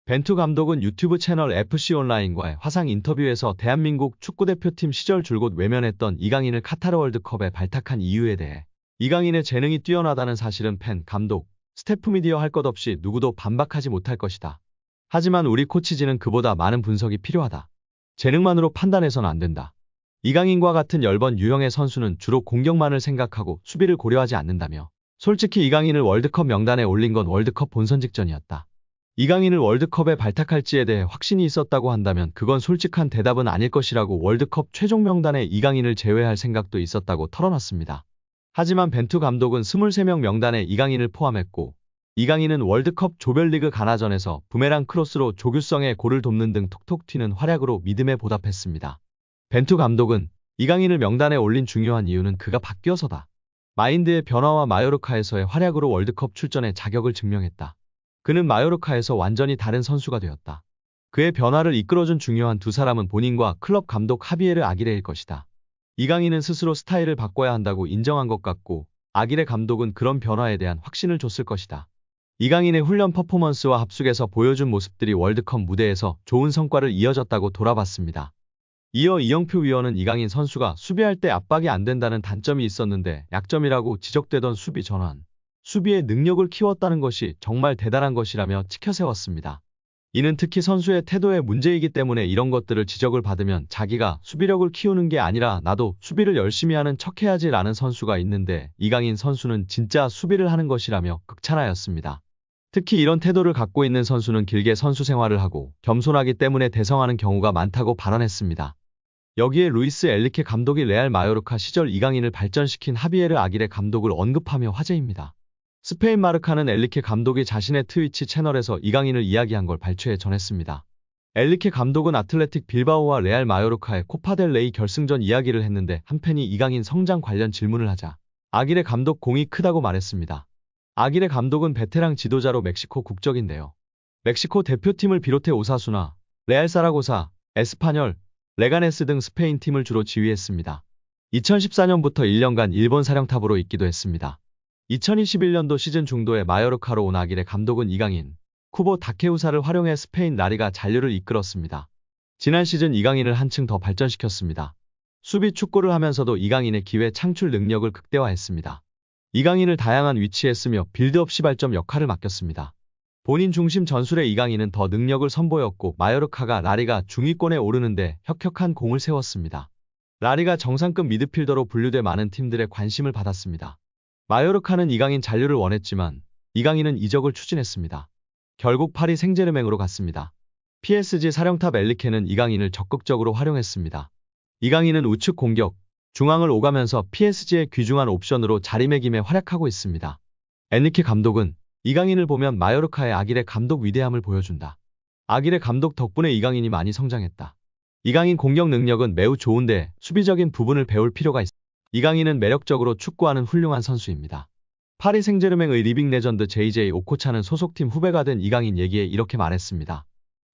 벤투 감독은 유튜브 채널 FC 온라인과의 화상 인터뷰에서 대한민국 축구대표팀 시절 줄곧 외면했던 이강인을 카타르 월드컵에 발탁한 이유에 대해 이강인의 재능이 뛰어나다는 사실은 팬, 감독, 스태프 미디어 할 것 없이 누구도 반박하지 못할 것이다. 하지만 우리 코치진은 그보다 많은 분석이 필요하다. 재능만으로 판단해서는 안 된다. 이강인과 같은 열번 유형의 선수는 주로 공격만을 생각하고 수비를 고려하지 않는다며 솔직히 이강인을 월드컵 명단에 올린 건 월드컵 본선 직전이었다. 이강인을 월드컵에 발탁할지에 대해 확신이 있었다고 한다면 그건 솔직한 대답은 아닐 것이라고 월드컵 최종 명단에 이강인을 제외할 생각도 있었다고 털어놨습니다. 하지만 벤투 감독은 23명 명단에 이강인을 포함했고 이강인은 월드컵 조별리그 가나전에서 부메랑 크로스로 조규성의 골을 돕는 등 톡톡 튀는 활약으로 믿음에 보답했습니다. 벤투 감독은 이강인을 명단에 올린 중요한 이유는 그가 바뀌어서다. 마인드의 변화와 마요르카에서의 활약으로 월드컵 출전의 자격을 증명했다. 그는 마요르카에서 완전히 다른 선수가 되었다. 그의 변화를 이끌어준 중요한 두 사람은 본인과 클럽 감독 하비에르 아기레일 것이다. 이강인은 스스로 스타일을 바꿔야 한다고 인정한 것 같고 아기레 감독은 그런 변화에 대한 확신을 줬을 것이다. 이강인의 훈련 퍼포먼스와 합숙에서 보여준 모습들이 월드컵 무대에서 좋은 성과를 이어졌다고 돌아봤습니다. 이어 이영표 위원은 이강인 선수가 수비할 때 압박이 안 된다는 단점이 있었는데 약점이라고 지적되던 수비 전환, 수비의 능력을 키웠다는 것이 정말 대단한 것이라며 치켜세웠습니다. 이는 특히 선수의 태도의 문제이기 때문에 이런 것들을 지적을 받으면 자기가 수비력을 키우는 게 아니라 나도 수비를 열심히 하는 척해야지 라는 선수가 있는데 이강인 선수는 진짜 수비를 하는 것이라며 극찬하였습니다. 특히 이런 태도를 갖고 있는 선수는 길게 선수 생활을 하고 겸손하기 때문에 대성하는 경우가 많다고 발언했습니다. 여기에 루이스 엘리케 감독이 레알 마요르카 시절 이강인을 발전시킨 하비에르 아기레 감독을 언급하며 화제입니다. 스페인 마르카는 엘리케 감독이 자신의 트위치 채널에서 이강인을 이야기한 걸 발췌해 전했습니다. 엘리케 감독은 아틀레틱 빌바오와 레알 마요르카의 코파델레이 결승전 이야기를 했는데 한 팬이 이강인 성장 관련 질문을 하자 아기레 감독 공이 크다고 말했습니다. 아기레 감독은 베테랑 지도자로 멕시코 국적인데요. 멕시코 대표팀을 비롯해 오사수나, 레알 사라고사, 에스파뇰, 레가네스 등 스페인 팀을 주로 지휘했습니다. 2014년부터 1년간 일본 사령탑으로 있기도 했습니다. 2021년도 시즌 중도에 마요르카로 온 아기레 감독은 이강인, 쿠보 다케우사를 활용해 스페인 라리가 잔류를 이끌었습니다. 지난 시즌 이강인을 한층 더 발전시켰습니다. 수비 축구를 하면서도 이강인의 기회 창출 능력을 극대화했습니다. 이강인을 다양한 위치에 쓰며 빌드업 시발점 역할을 맡겼습니다. 본인 중심 전술의 이강인은 더 능력을 선보였고 마요르카가 라리가 중위권에 오르는데 혁혁한 공을 세웠습니다. 라리가 정상급 미드필더로 분류돼 많은 팀들의 관심을 받았습니다. 마요르카는 이강인 잔류를 원했지만 이강인은 이적을 추진했습니다. 결국 파리 생제르맹으로 갔습니다. PSG 사령탑 엘리케는 이강인을 적극적으로 활용했습니다. 이강인은 우측 공격, 중앙을 오가면서 PSG의 귀중한 옵션으로 자리매김에 활약하고 있습니다. 엔리케 감독은 이강인을 보면 마요르카의 아기레 감독 위대함을 보여준다. 아기레 감독 덕분에 이강인이 많이 성장했다. 이강인 공격 능력은 매우 좋은데 수비적인 부분을 배울 필요가 있습니다. 이강인은 매력적으로 축구하는 훌륭한 선수입니다. 파리 생제르맹의 리빙 레전드 JJ 오코차는 소속팀 후배가 된 이강인 얘기에 이렇게 말했습니다.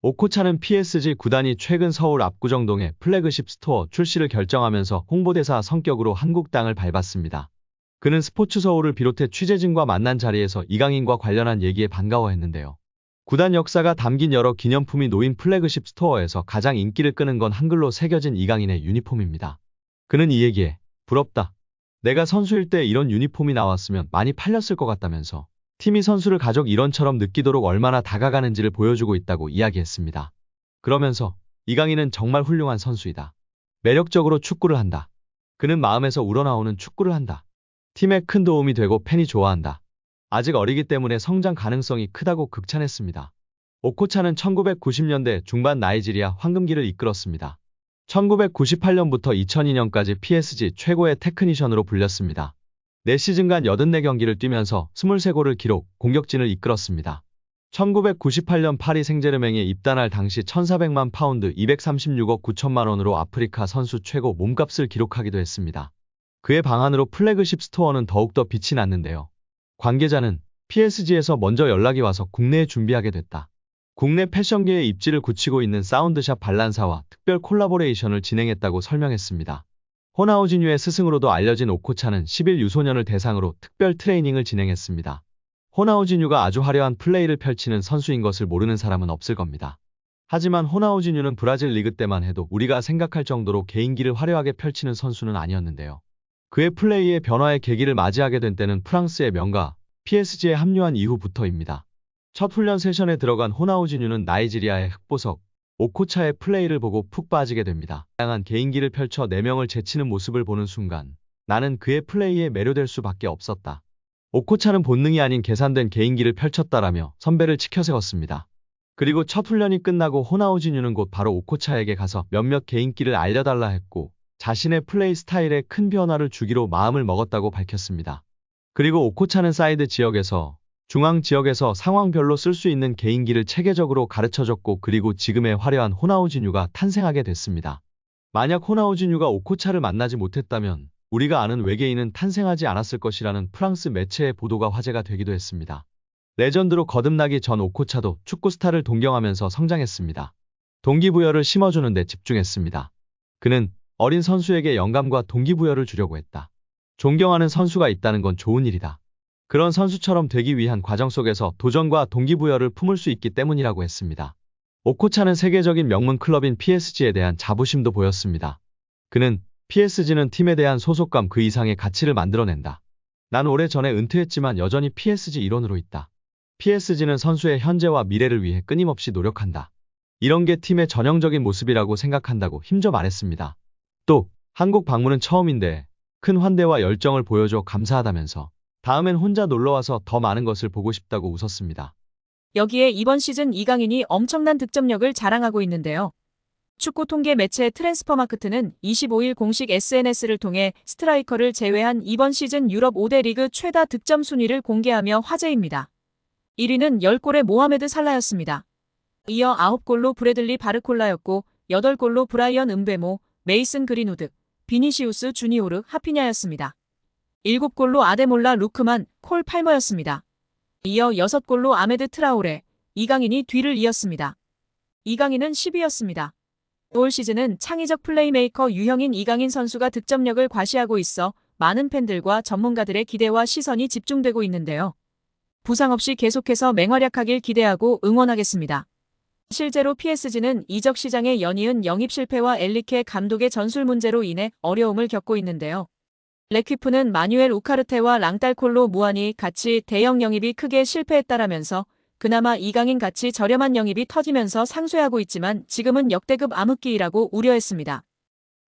오코차는 PSG 구단이 최근 서울 압구정동의 플래그십 스토어 출시를 결정하면서 홍보대사 성격으로 한국 땅을 밟았습니다. 그는 스포츠 서울을 비롯해 취재진과 만난 자리에서 이강인과 관련한 얘기에 반가워했는데요. 구단 역사가 담긴 여러 기념품이 놓인 플래그십 스토어에서 가장 인기를 끄는 건 한글로 새겨진 이강인의 유니폼입니다. 그는 이 얘기에 부럽다. 내가 선수일 때 이런 유니폼이 나왔으면 많이 팔렸을 것 같다면서 팀이 선수를 가족 일원처럼 느끼도록 얼마나 다가가는지를 보여주고 있다고 이야기했습니다. 그러면서 이강인은 정말 훌륭한 선수이다. 매력적으로 축구를 한다. 그는 마음에서 우러나오는 축구를 한다. 팀에 큰 도움이 되고 팬이 좋아한다. 아직 어리기 때문에 성장 가능성이 크다고 극찬했습니다. 오코차는 1990년대 중반 나이지리아 황금기를 이끌었습니다. 1998년부터 2002년까지 PSG 최고의 테크니션으로 불렸습니다. 4시즌간 84경기를 뛰면서 23골을 기록, 공격진을 이끌었습니다. 1998년 파리 생제르맹에 입단할 당시 1,400만 파운드 236억 9천만 원으로 아프리카 선수 최고 몸값을 기록하기도 했습니다. 그의 방한으로 플래그십 스토어는 더욱더 빛이 났는데요. 관계자는 PSG에서 먼저 연락이 와서 국내에 준비하게 됐다. 국내 패션계의 입지를 굳히고 있는 사운드샵 발란사와 특별 콜라보레이션을 진행했다고 설명했습니다. 호나우지뉴의 스승으로도 알려진 오코차는 10일 유소년을 대상으로 특별 트레이닝을 진행했습니다. 호나우지뉴가 아주 화려한 플레이를 펼치는 선수인 것을 모르는 사람은 없을 겁니다. 하지만 호나우지뉴는 브라질 리그 때만 해도 우리가 생각할 정도로 개인기를 화려하게 펼치는 선수는 아니었는데요. 그의 플레이의 변화의 계기를 맞이하게 된 때는 프랑스의 명가 PSG에 합류한 이후부터입니다. 첫 훈련 세션에 들어간 호나우지뉴는 나이지리아의 흑보석 오코차의 플레이를 보고 푹 빠지게 됩니다. 다양한 개인기를 펼쳐 4명을 제치는 모습을 보는 순간 나는 그의 플레이에 매료될 수밖에 없었다. 오코차는 본능이 아닌 계산된 개인기를 펼쳤다라며 선배를 치켜세웠습니다. 그리고 첫 훈련이 끝나고 호나우지뉴는 곧 바로 오코차에게 가서 몇몇 개인기를 알려달라 했고 자신의 플레이 스타일에 큰 변화를 주기로 마음을 먹었다고 밝혔습니다. 그리고 오코차는 사이드 지역에서 중앙 지역에서 상황별로 쓸 수 있는 개인기를 체계적으로 가르쳐줬고 그리고 지금의 화려한 호나우지뉴가 탄생하게 됐습니다. 만약 호나우지뉴가 오코차를 만나지 못했다면 우리가 아는 외계인은 탄생하지 않았을 것이라는 프랑스 매체의 보도가 화제가 되기도 했습니다. 레전드로 거듭나기 전 오코차도 축구 스타를 동경하면서 성장했습니다. 동기부여를 심어주는 데 집중했습니다. 그는 어린 선수에게 영감과 동기부여를 주려고 했다. 존경하는 선수가 있다는 건 좋은 일이다. 그런 선수처럼 되기 위한 과정 속에서 도전과 동기부여를 품을 수 있기 때문이라고 했습니다. 오코차는 세계적인 명문 클럽인 PSG에 대한 자부심도 보였습니다. 그는 PSG는 팀에 대한 소속감 그 이상의 가치를 만들어낸다. 난 오래전에 은퇴했지만 여전히 PSG 일원으로 있다. PSG는 선수의 현재와 미래를 위해 끊임없이 노력한다. 이런 게 팀의 전형적인 모습이라고 생각한다고 힘줘 말했습니다. 또 한국 방문은 처음인데 큰 환대와 열정을 보여줘 감사하다면서 다음엔 혼자 놀러와서 더 많은 것을 보고 싶다고 웃었습니다. 여기에 이번 시즌 이강인이 엄청난 득점력을 자랑하고 있는데요. 축구 통계 매체 트랜스퍼마크트는 25일 공식 SNS를 통해 스트라이커를 제외한 이번 시즌 유럽 5대 리그 최다 득점 순위를 공개하며 화제입니다. 1위는 10골의 모하메드 살라였습니다. 이어 9골로 브래들리 바르콜라였고 8골로 브라이언 음베모, 메이슨 그린우드, 비니시우스 주니오르 하피냐였습니다. 7골로 아데몰라 루크만, 콜 팔머였습니다. 이어 6골로 아메드 트라오레, 이강인이 뒤를 이었습니다. 이강인은 10위였습니다. 올 시즌은 창의적 플레이메이커 유형인 이강인 선수가 득점력을 과시하고 있어 많은 팬들과 전문가들의 기대와 시선이 집중되고 있는데요. 부상 없이 계속해서 맹활약하길 기대하고 응원하겠습니다. 실제로 PSG는 이적 시장의 연이은 영입 실패와 엘리케 감독의 전술 문제로 인해 어려움을 겪고 있는데요. 레퀴프는 마뉴엘 우카르테와 랑달콜로 무안이 같이 대형 영입이 크게 실패했다라면서 그나마 이강인 같이 저렴한 영입이 터지면서 상쇄하고 있지만 지금은 역대급 암흑기이라고 우려했습니다.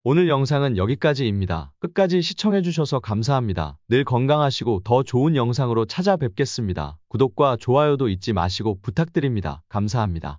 오늘 영상은 여기까지입니다. 끝까지 시청해주셔서 감사합니다. 늘 건강하시고 더 좋은 영상으로 찾아뵙겠습니다. 구독과 좋아요도 잊지 마시고 부탁드립니다. 감사합니다.